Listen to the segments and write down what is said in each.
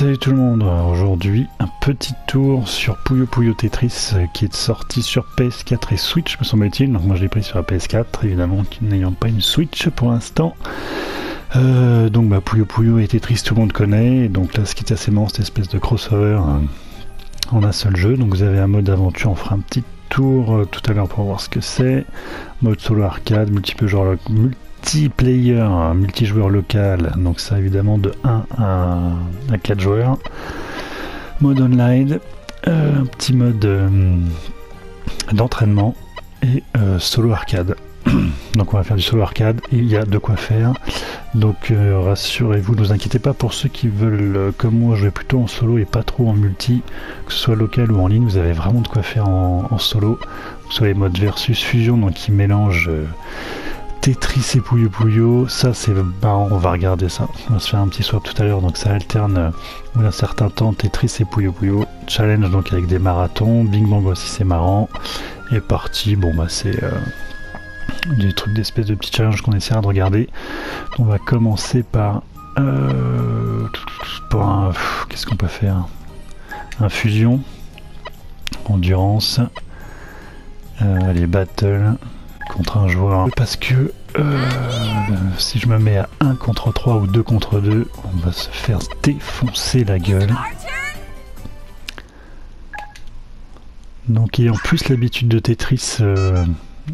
Salut tout le monde, aujourd'hui un petit tour sur Puyo Puyo Tetris qui est sorti sur PS4 et Switch me semble-t-il, donc moi je l'ai pris sur la PS4 évidemment, n'ayant pas une Switch pour l'instant. Donc Puyo Puyo et Tetris tout le monde connaît, et donc là ce qui est assez marrant, cette espèce de crossover en un seul jeu. Donc vous avez un mode aventure, on fera un petit tour tout à l'heure pour voir ce que c'est. Mode solo arcade, multiplayer, multijoueur local, donc ça évidemment de 1 à 4 joueurs. Mode online, un petit mode d'entraînement et solo arcade. Donc on va faire du solo arcade, il y a de quoi faire. Donc rassurez-vous, ne vous inquiétez pas pour ceux qui veulent comme moi jouer plutôt en solo et pas trop en multi, que ce soit local ou en ligne, vous avez vraiment de quoi faire en solo. Vous savez, mode versus fusion, donc qui mélange Tetris et Puyo Puyo, ça c'est marrant, on va regarder ça. On va se faire un petit swap tout à l'heure, donc ça alterne un certain temps Tetris et Puyo Puyo. Challenge donc avec des marathons, Bing Bang aussi c'est marrant. Et parti, bon c'est des trucs d'espèce de petits challenges qu'on essaiera de regarder. On va commencer par qu'est-ce qu'on peut faire, un fusion, endurance, les battles contre un joueur, parce que si je me mets à 1 contre 3 ou 2 contre 2, on va se faire défoncer la gueule. Donc ayant plus l'habitude de Tetris,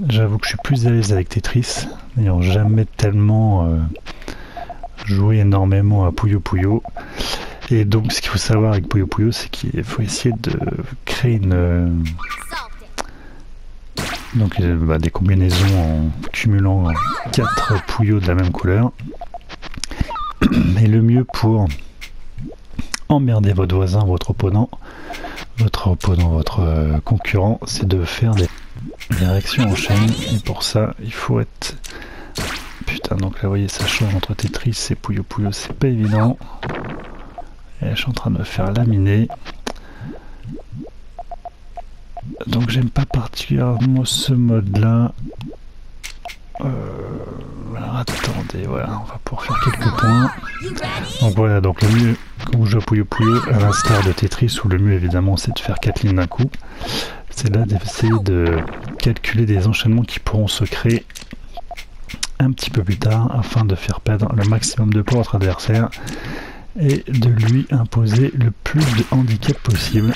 j'avoue que je suis plus à l'aise avec Tetris, n'ayant jamais tellement joué énormément à Puyo Puyo. Et donc ce qu'il faut savoir avec Puyo Puyo, c'est qu'il faut essayer de créer des combinaisons en cumulant 4 Puyo de la même couleur. Et le mieux pour emmerder votre voisin, votre concurrent, c'est de faire des réactions en chaîne. Et pour ça, il faut être... Putain, donc là, vous voyez, ça change entre Tetris et Puyo Puyo, c'est pas évident. Et je suis en train de me faire laminer. Donc j'aime pas particulièrement ce mode là. Alors attendez, voilà, on va pouvoir faire quelques points. Donc voilà, donc le mieux quand vous jouez à Puyo Puyo, à l'instar de Tetris, où le mieux évidemment c'est de faire 4 lignes d'un coup, c'est là d'essayer de calculer des enchaînements qui pourront se créer un petit peu plus tard afin de faire perdre le maximum de points à votre adversaire et de lui imposer le plus de handicap possible.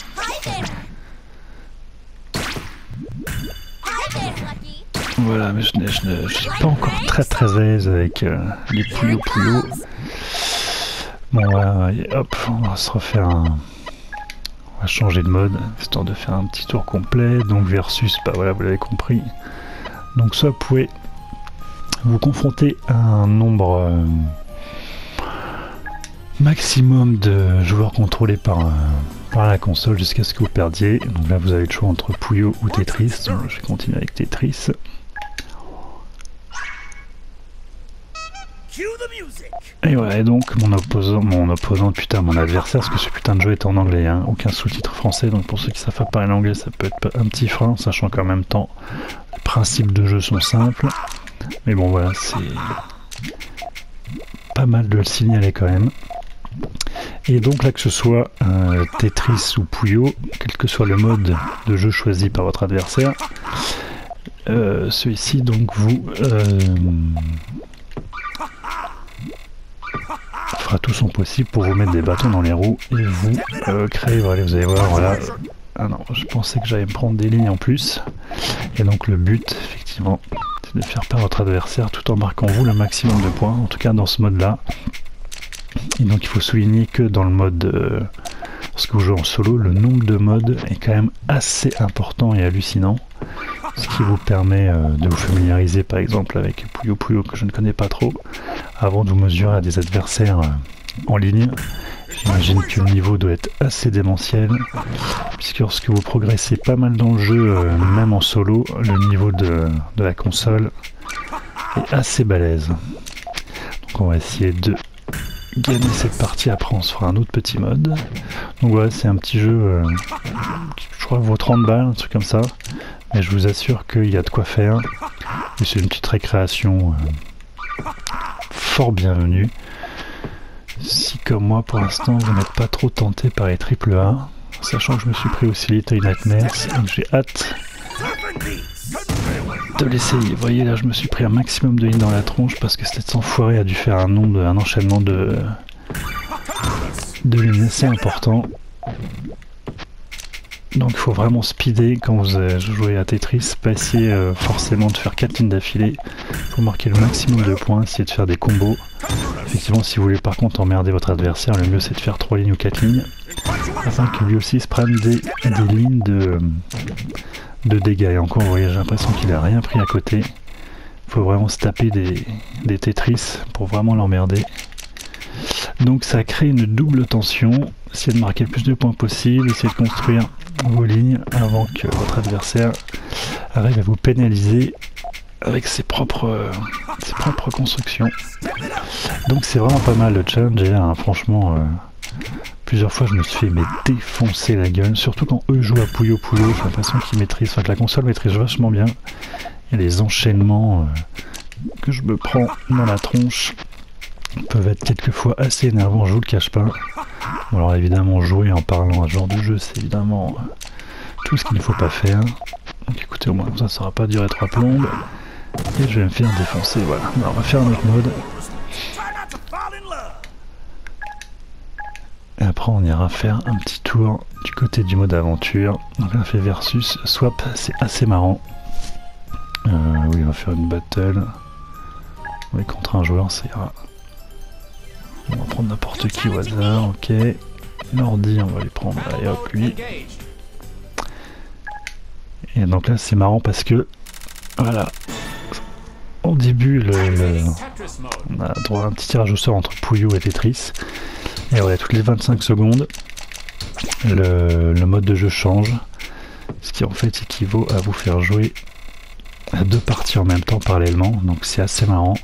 Voilà, mais je suis pas encore très à l'aise avec les Puyo Puyo. Bon voilà, hop, on va se refaire on va changer de mode, histoire de faire un petit tour complet. Donc versus, voilà, vous l'avez compris. Donc soit vous pouvez vous confronter à un nombre maximum de joueurs contrôlés par la console jusqu'à ce que vous perdiez. Donc là vous avez le choix entre Puyo ou Tetris. Donc je vais continuer avec Tetris. Et voilà, et donc mon adversaire, parce que ce putain de jeu est en anglais, hein, aucun sous-titre français, donc pour ceux qui savent pas parler anglais, ça peut être un petit frein, sachant qu'en même temps, les principes de jeu sont simples. Mais bon voilà, c'est pas mal de le signaler quand même. Et donc là, que ce soit Tetris ou Puyo, quel que soit le mode de jeu choisi par votre adversaire, celui-ci donc vous fera tout son possible pour vous mettre des bâtons dans les roues et vous créer, voilà, vous allez voir, voilà. Ah non, je pensais que j'allais me prendre des lignes en plus. Et donc le but, effectivement, c'est de faire perdre votre adversaire tout en marquant vous le maximum de points, en tout cas dans ce mode-là. Et donc il faut souligner que dans le mode, lorsque vous jouez en solo, le nombre de modes est quand même assez important et hallucinant. Ce qui vous permet de vous familiariser par exemple avec Puyo Puyo, que je ne connais pas trop, avant de vous mesurer à des adversaires en ligne. J'imagine que le niveau doit être assez démentiel, puisque lorsque vous progressez pas mal dans le jeu, même en solo, le niveau de la console est assez balèze. Donc on va essayer de gagner cette partie, après on se fera un autre petit mode. Donc voilà, c'est un petit jeu je crois vaut 30 balles, un truc comme ça, mais je vous assure qu'il y a de quoi faire, et c'est une petite récréation fort bienvenue. Si comme moi pour l'instant vous n'êtes pas trop tenté par les triple A, sachant que je me suis pris aussi Little Nightmares, donc j'ai hâte de l'essayer. Vous voyez là je me suis pris un maximum de lignes dans la tronche parce que cet enfoiré a dû faire un enchaînement de lignes assez important. Donc il faut vraiment speeder quand vous jouez à Tetris, pas essayer forcément de faire 4 lignes d'affilée pour marquer le maximum de points, essayer de faire des combos. Effectivement si vous voulez par contre emmerder votre adversaire, le mieux c'est de faire 3 lignes ou 4 lignes, afin que lui aussi se prenne des lignes de dégâts. Et encore vous voyez j'ai l'impression qu'il a rien pris à côté. Il faut vraiment se taper des Tetris pour vraiment l'emmerder. Donc ça crée une double tension, essayez de marquer le plus de points possible, essayez de construire vos lignes avant que votre adversaire arrive à vous pénaliser avec ses propres constructions. Donc c'est vraiment pas mal le challenge et là, hein, franchement plusieurs fois je me suis fait défoncer la gueule, surtout quand eux jouent à Puyo Puyo, j'ai l'impression qu'ils maîtrisent, enfin que la console maîtrise vachement bien. Il y a les enchaînements que je me prends dans la tronche peuvent être quelquefois assez énervants, je vous le cache pas. Bon, alors évidemment jouer en parlant à ce genre de jeu c'est évidemment tout ce qu'il ne faut pas faire. Donc écoutez au moins comme ça ne va pas durer 3 plombes. Et je vais me faire défoncer, voilà. Alors, on va faire un autre mode. Et après on ira faire un petit tour du côté du mode aventure. Donc là on fait versus swap, c'est assez marrant. Oui on va faire une battle. Oui contre un joueur ça ira. On va prendre n'importe qui au hasard, ok. L'ordi, on va les prendre, allez hop, lui. Et donc là, c'est marrant parce que, voilà, au début, on a droit à un petit tirage au sort entre Puyo et Tetris. Et voilà, toutes les 25 secondes, le mode de jeu change. Ce qui en fait équivaut à vous faire jouer à 2 parties en même temps parallèlement. Donc c'est assez marrant.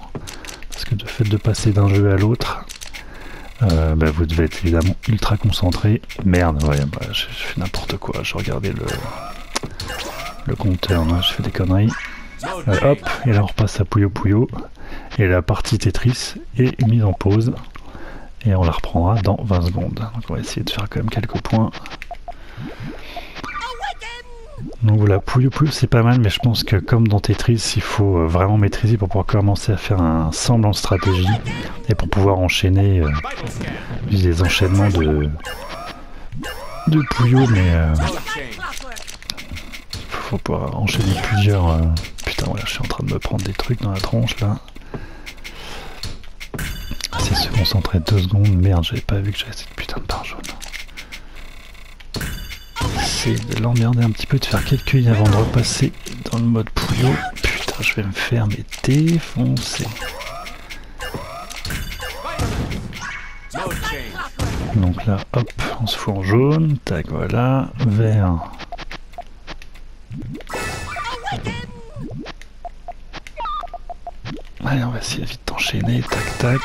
Parce que le fait de passer d'un jeu à l'autre, vous devez être évidemment ultra concentré. Merde, ouais, je fais n'importe quoi. Je regardais le compteur, là, je fais des conneries. Hop, et là on repasse à Puyo Puyo. Et la partie Tetris est mise en pause. Et on la reprendra dans 20 secondes. Donc on va essayer de faire quand même quelques points. Donc voilà, Puyo Puyo c'est pas mal, mais je pense que comme dans Tetris, il faut vraiment maîtriser pour pouvoir commencer à faire un semblant de stratégie et pour pouvoir enchaîner des enchaînements de Puyo, mais faut pouvoir enchaîner plusieurs. Putain, voilà, je suis en train de me prendre des trucs dans la tronche là. C'est se concentrer 2 secondes. Merde, j'avais pas vu que j'avais cette putain de barre jaune. C'est de l'emmerder un petit peu, de faire quelques lignes avant de repasser dans le mode Puyo. Putain, je vais me faire mais défoncer. Donc là, hop, on se fout en jaune. Tac, voilà. Vert. Allez, on va essayer vite d'enchaîner. Tac, tac.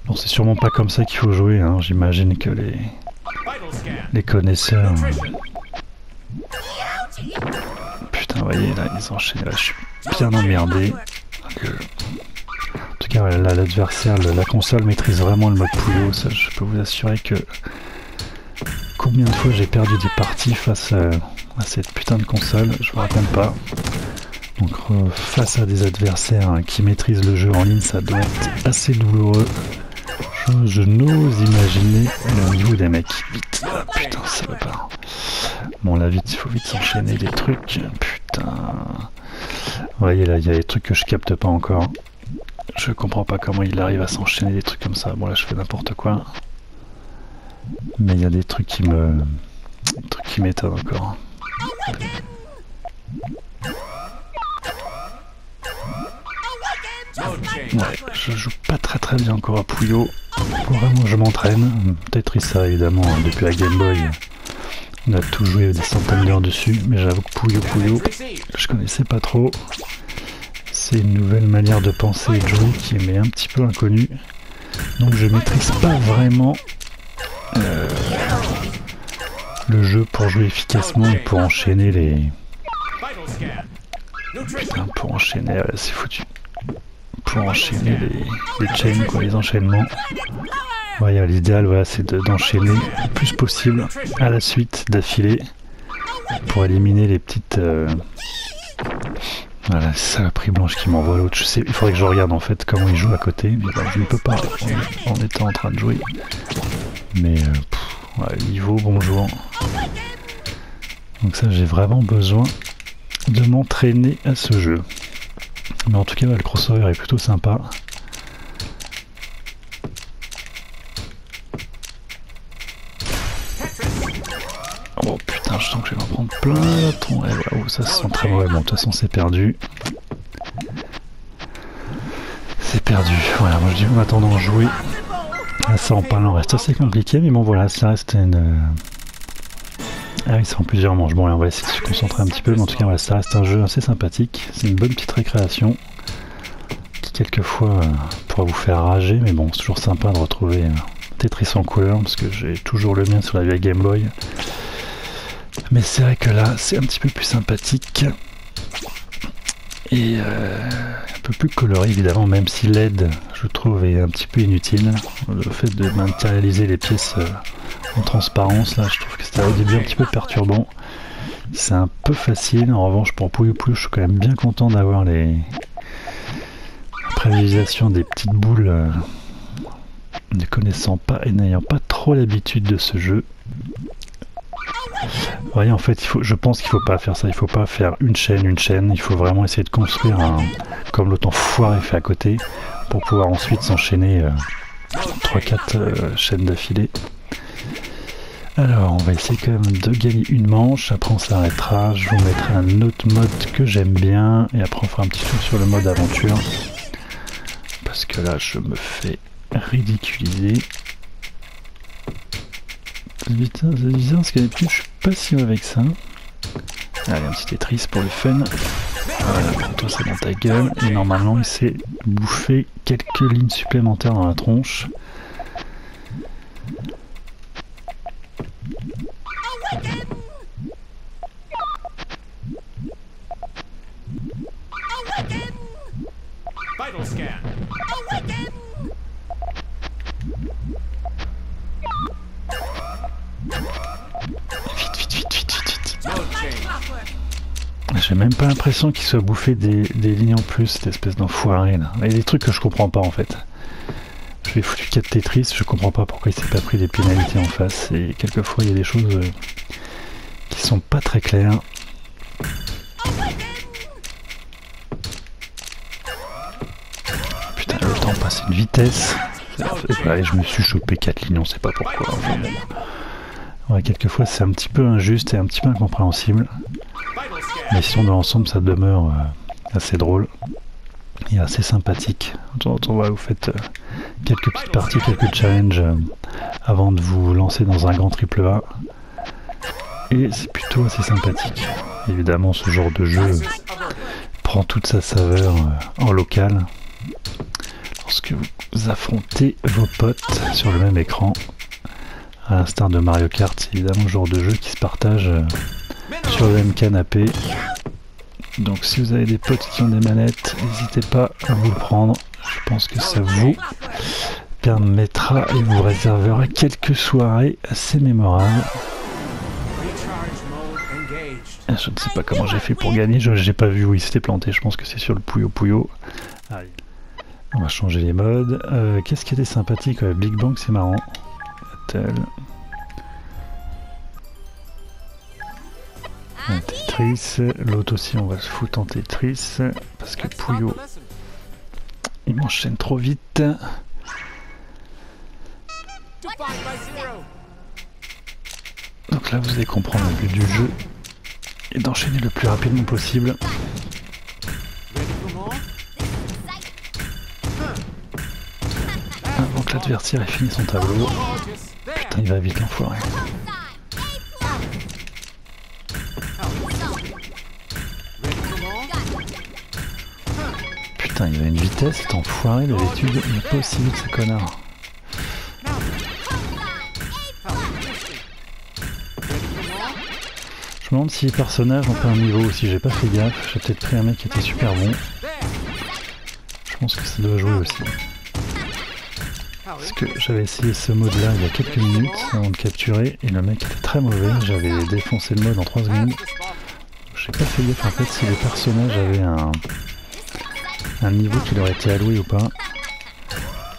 Bon, c'est sûrement pas comme ça qu'il faut jouer, hein. J'imagine que les connaisseurs. Putain, vous voyez, là, ils enchaînent. Là, je suis bien emmerdé. En tout cas, là, l'adversaire, la console maîtrise vraiment le mode Puyo. Ça, je peux vous assurer que combien de fois j'ai perdu des parties face à cette putain de console, je vous raconte pas. Donc, face à des adversaires qui maîtrisent le jeu en ligne, ça doit être assez douloureux. Je n'ose imaginer le niveau des mecs. Vite, ah, putain, ça va pas. Bon, là, vite, il faut vite s'enchaîner des trucs. Putain. Vous voyez, là, il y a des trucs que je capte pas encore. Je comprends pas comment il arrive à s'enchaîner des trucs comme ça. Bon, là, je fais n'importe quoi. Mais il y a des trucs qui m'étonnent encore. Ouais, je joue pas très bien encore à Puyo. Vraiment, je m'entraîne. Tetris, ça évidemment, depuis la Game Boy, on a tout joué des centaines d'heures dessus. Mais j'avoue que Puyo Puyo, je connaissais pas trop. C'est une nouvelle manière de penser et de jouer qui m'est un petit peu inconnue. Donc je maîtrise pas vraiment le jeu pour jouer efficacement et pour enchaîner les... Putain, pour enchaîner, c'est foutu. pour enchaîner les chains, quoi, les enchaînements. Ouais, l'idéal, voilà, c'est d'enchaîner le plus possible à la suite, d'affilée, pour éliminer les petites... Voilà, c'est ça la prix blanche qui m'envoie l'autre. Je sais, il faudrait que je regarde en fait comment il joue à côté, mais bah, je ne peux pas en étant en train de jouer. Mais ouais, niveau bonjour. Donc ça, j'ai vraiment besoin de m'entraîner à ce jeu. Mais en tout cas, ouais, le crossover est plutôt sympa. Oh putain, je sens que je vais m'en prendre plein la tronche. Oh, ça se sent très mauvais. Bon, de toute façon, c'est perdu. C'est perdu. Voilà, moi je dis en attendant jouer. Là, ça en parlant reste assez compliqué, mais bon, voilà, ça reste une. Ah oui, c'est en plusieurs manches. Bon, là, on va essayer de se concentrer un petit peu, mais en tout cas, voilà, ça reste un jeu assez sympathique. C'est une bonne petite récréation qui, quelquefois, pourra vous faire rager, mais bon, c'est toujours sympa de retrouver Tetris en couleur, parce que j'ai toujours le mien sur la vieille Game Boy. Mais c'est vrai que là, c'est un petit peu plus sympathique. Et un peu plus coloré, évidemment, même si l'aide, je trouve, est un petit peu inutile. Le fait de matérialiser les pièces en transparence, là, je trouve que c'était au début un petit peu perturbant. C'est un peu facile. En revanche, pour Puyo Puyo, je suis quand même bien content d'avoir la prévisualisation des petites boules, ne connaissant pas et n'ayant pas trop l'habitude de ce jeu. Vous voyez, en fait, je pense qu'il ne faut pas faire ça. Il ne faut pas faire une chaîne. Il faut vraiment essayer de construire comme l'autre enfoiré fait à côté, pour pouvoir ensuite s'enchaîner 3-4 chaînes d'affilée. Alors, on va essayer quand même de gagner une manche. Après, on s'arrêtera. Je vous mettrai un autre mode que j'aime bien. Et après, on fera un petit tour sur le mode aventure. Parce que là, je me fais ridiculiser. C'est bizarre parce qu'à l'époque, je suis pas si mauvais que ça. Allez, un petit Tetris pour le fun. Voilà, toi c'est dans ta gueule. Et normalement, il s'est bouffé quelques lignes supplémentaires dans la tronche. J'ai même pas l'impression qu'il soit bouffé des lignes en plus, cette espèce d'enfoiré là. Il y a des trucs que je comprends pas en fait. Je lui ai foutu 4 Tetris, je comprends pas pourquoi il s'est pas pris des pénalités en face. Et quelquefois il y a des choses qui sont pas très claires. Putain, le temps passe à une vitesse. Et je me suis chopé 4 lignes, on sait pas pourquoi. Enfin, bon. Ouais, quelquefois c'est un petit peu injuste et un petit peu incompréhensible. Mais sinon dans l'ensemble ça demeure assez drôle et assez sympathique. De temps en temps, vous faites quelques petites parties, quelques challenges avant de vous lancer dans un grand triple A. Et c'est plutôt assez sympathique. Évidemment ce genre de jeu prend toute sa saveur en local. Lorsque vous affrontez vos potes sur le même écran. À l'instar de Mario Kart, c'est évidemment le genre de jeu qui se partage sur le même canapé. Donc si vous avez des potes qui ont des manettes, n'hésitez pas à vous le prendre. Je pense que ça vous permettra et vous réservera quelques soirées assez mémorables. Je ne sais pas comment j'ai fait pour gagner, j'ai pas vu où il s'était planté, je pense que c'est sur le Puyo Puyo. Allez. On va changer les modes. Qu'est-ce qui était sympathique? Big Bang, c'est marrant. Un Tetris, l'autre aussi on va se foutre en Tetris parce que Puyo il m'enchaîne trop vite. Donc là vous allez comprendre le but du jeu et d'enchaîner le plus rapidement possible. Avant que l'adversaire ait fini son tableau. Putain il va vite l'enfoiré. Putain, il a une vitesse, cet enfoiré, d'habitude, il n'est pas aussi vite ce connard. Je me demande si les personnages ont pas un niveau aussi, j'ai pas fait gaffe, j'ai peut-être pris un mec qui était super bon. Je pense que ça doit jouer aussi. Parce que j'avais essayé ce mode-là il y a quelques minutes avant de capturer et le mec était très mauvais. J'avais défoncé le mode en 3 secondes. J'ai pas fait gaffe en fait si les personnages avaient un niveau qui leur était alloué ou pas.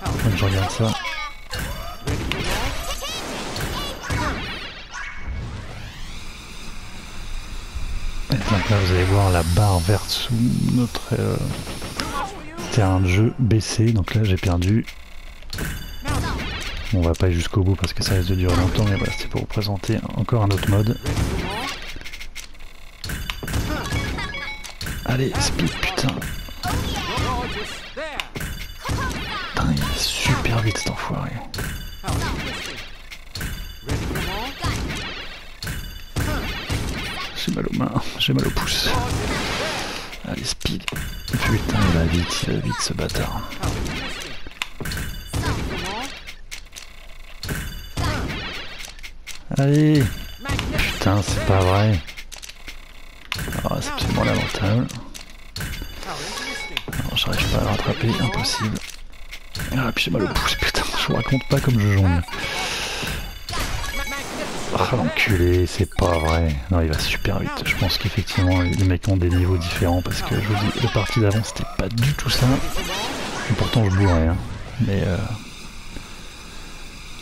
Faut que je regarde ça. Et donc là vous allez voir la barre verte sous notre terrain de jeu baissé. Donc là j'ai perdu. On va pas aller jusqu'au bout parce que ça risque de durer longtemps, mais voilà, c'était pour vous présenter encore un autre mode. Allez, speed, putain. Putain, il est super vite cet enfoiré. J'ai mal aux mains, j'ai mal aux pouces. Allez, speed. Putain, il va vite ce bâtard. Allez. Putain, c'est pas vrai. Ah, c'est absolument lamentable. J'arrive pas à le rattraper, impossible. Ah, puis j'ai mal au pouce, putain, je vous raconte pas comme je jongle. Ah, l'enculé, c'est pas vrai. Non, il va super vite. Je pense qu'effectivement, les mecs ont des niveaux différents parce que je vous dis, le parti d'avant, c'était pas du tout ça. Et pourtant, je bourrais, hein. Mais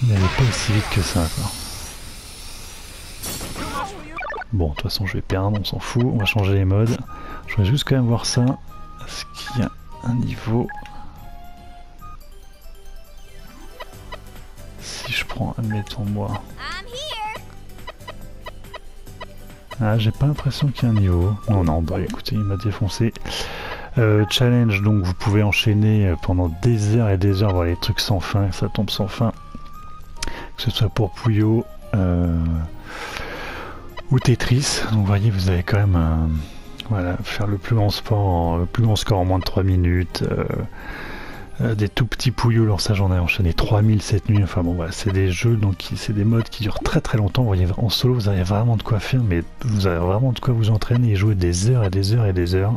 il n'allait pas aussi vite que ça, quoi. Bon, de toute façon, je vais perdre, on s'en fout. On va changer les modes. Je voudrais juste quand même voir ça. Est-ce qu'il y a un niveau? Si je prends, admettons, moi. Ah, j'ai pas l'impression qu'il y a un niveau. Non, non, bah écoutez, il m'a défoncé. Challenge, donc vous pouvez enchaîner pendant des heures et des heures, voir les trucs sans fin, ça tombe sans fin. Que ce soit pour Puyo ou Tetris. Donc vous voyez, vous avez quand même voilà, faire le plus grand score en moins de 3 minutes. Des tout petits Puyo, alors ça j'en ai enchaîné 3000 cette nuit. Enfin bon, voilà, c'est des jeux, donc c'est des modes qui durent très très longtemps. Vous voyez, en solo, vous avez vraiment de quoi faire, mais vous avez vraiment de quoi vous entraîner et jouer des heures et des heures et des heures.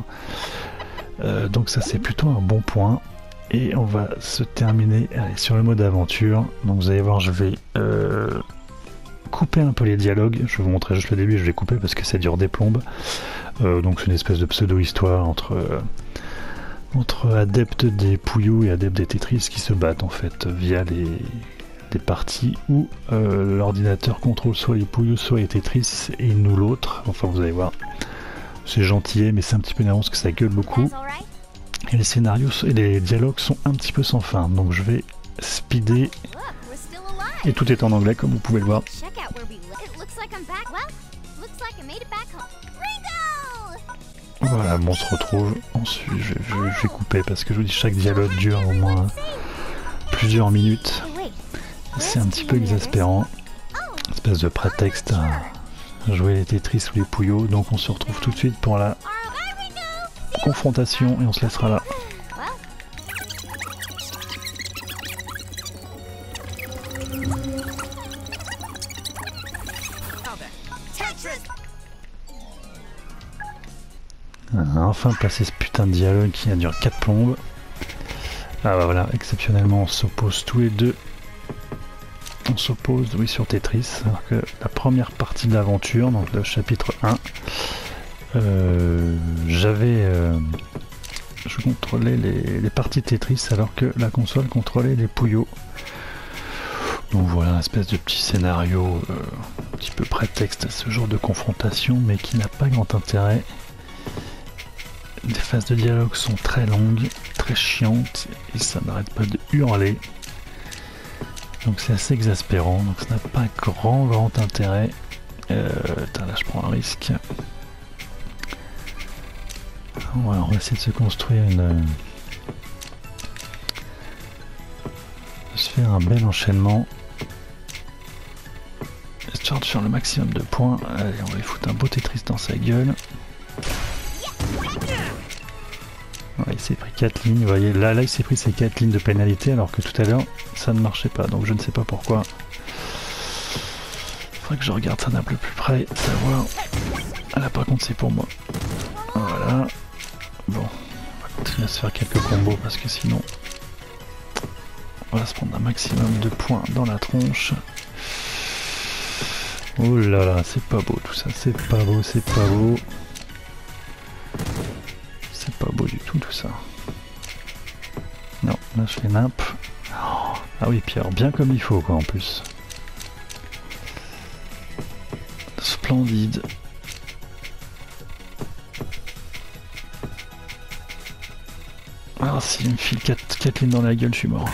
Donc ça c'est plutôt un bon point. Et on va se terminer sur le mode aventure. Donc vous allez voir, je vais couper un peu les dialogues. Je vais vous montrer juste le début, je vais couper parce que ça dure des plombes. Donc c'est une espèce de pseudo-histoire entre adeptes des Puyo et adeptes des Tetris qui se battent en fait via des parties où l'ordinateur contrôle soit les Puyo soit les Tetris et nous l'autre. Enfin vous allez voir, c'est gentil mais c'est un petit peu énervant parce que ça gueule beaucoup. Et les scénarios et les dialogues sont un petit peu sans fin. Donc je vais speeder. Et tout est en anglais comme vous pouvez le voir. Voilà, bon, on se retrouve. Ensuite, je vais couper parce que je vous dis chaque dialogue dure au moins plusieurs minutes. C'est un petit peu exaspérant. Une espèce de prétexte à jouer les Tetris ou les Puyo. Donc on se retrouve tout de suite pour la confrontation et on se laissera là. Enfin placer ce putain de dialogue qui a duré 4 plombes. Ah bah voilà, exceptionnellement on s'oppose tous les deux. On s'oppose, oui, sur Tetris. Alors que la première partie de l'aventure, donc le chapitre 1, je contrôlais les parties Tetris alors que la console contrôlait les Puyo. Donc voilà, une espèce de petit scénario, un petit peu prétexte à ce genre de confrontation, mais qui n'a pas grand intérêt. Les phases de dialogue sont très longues, très chiantes, et ça n'arrête pas de hurler. Donc c'est assez exaspérant, donc ça n'a pas grand intérêt. Là je prends un risque. Voilà, on va essayer de se construire de se faire un bel enchaînement. Histoire de faire le maximum de points. Allez, on va lui foutre un beau Tetris dans sa gueule. Ouais, il s'est pris 4 lignes, vous voyez, là il s'est pris ces 4 lignes de pénalité alors que tout à l'heure ça ne marchait pas, donc je ne sais pas pourquoi. Il faudrait que je regarde ça d'un peu plus près, savoir. Ah là par contre c'est pour moi. Voilà. Bon, on va continuer à se faire quelques combos parce que sinon on va se prendre un maximum de points dans la tronche. Oh là là, c'est pas beau tout ça, c'est pas beau, c'est pas beau. C'est pas beau du tout ça. Non, là je fais nimp. Oh, ah oui, puis alors bien comme il faut quoi en plus. Splendide. Ah s'il me file 4 lignes dans la gueule, je suis mort.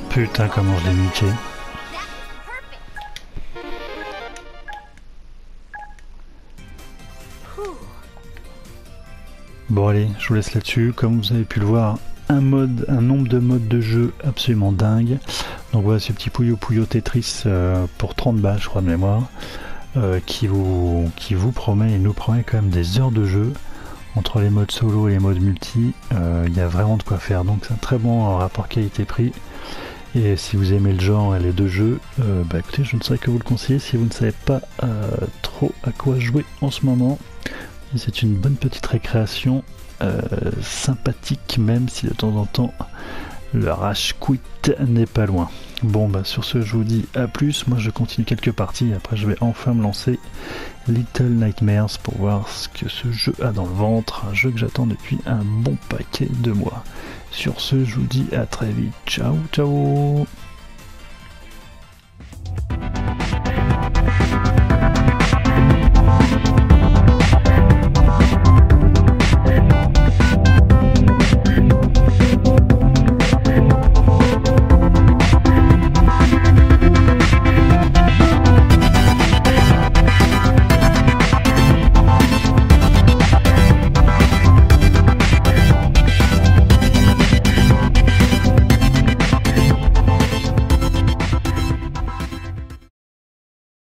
Putain comment je l'ai niqué. Bon allez, je vous laisse là-dessus. Comme vous avez pu le voir, un nombre de modes de jeu absolument dingue. Donc voilà ce petit Puyo Puyo Tetris pour 30 balles je crois de mémoire, qui vous promet et nous promet quand même des heures de jeu. Entre les modes solo et les modes multi, il y a vraiment de quoi faire. Donc c'est un très bon rapport qualité-prix. Et si vous aimez le genre et les deux jeux, bah écoutez, je ne saurais que vous le conseiller si vous ne savez pas trop à quoi jouer en ce moment. C'est une bonne petite récréation, sympathique même si de temps en temps le rage quit n'est pas loin. Bon bah sur ce je vous dis à plus, moi je continue quelques parties, après je vais enfin me lancer Little Nightmares pour voir ce que ce jeu a dans le ventre, un jeu que j'attends depuis un bon paquet de mois. Sur ce je vous dis à très vite, ciao ciao.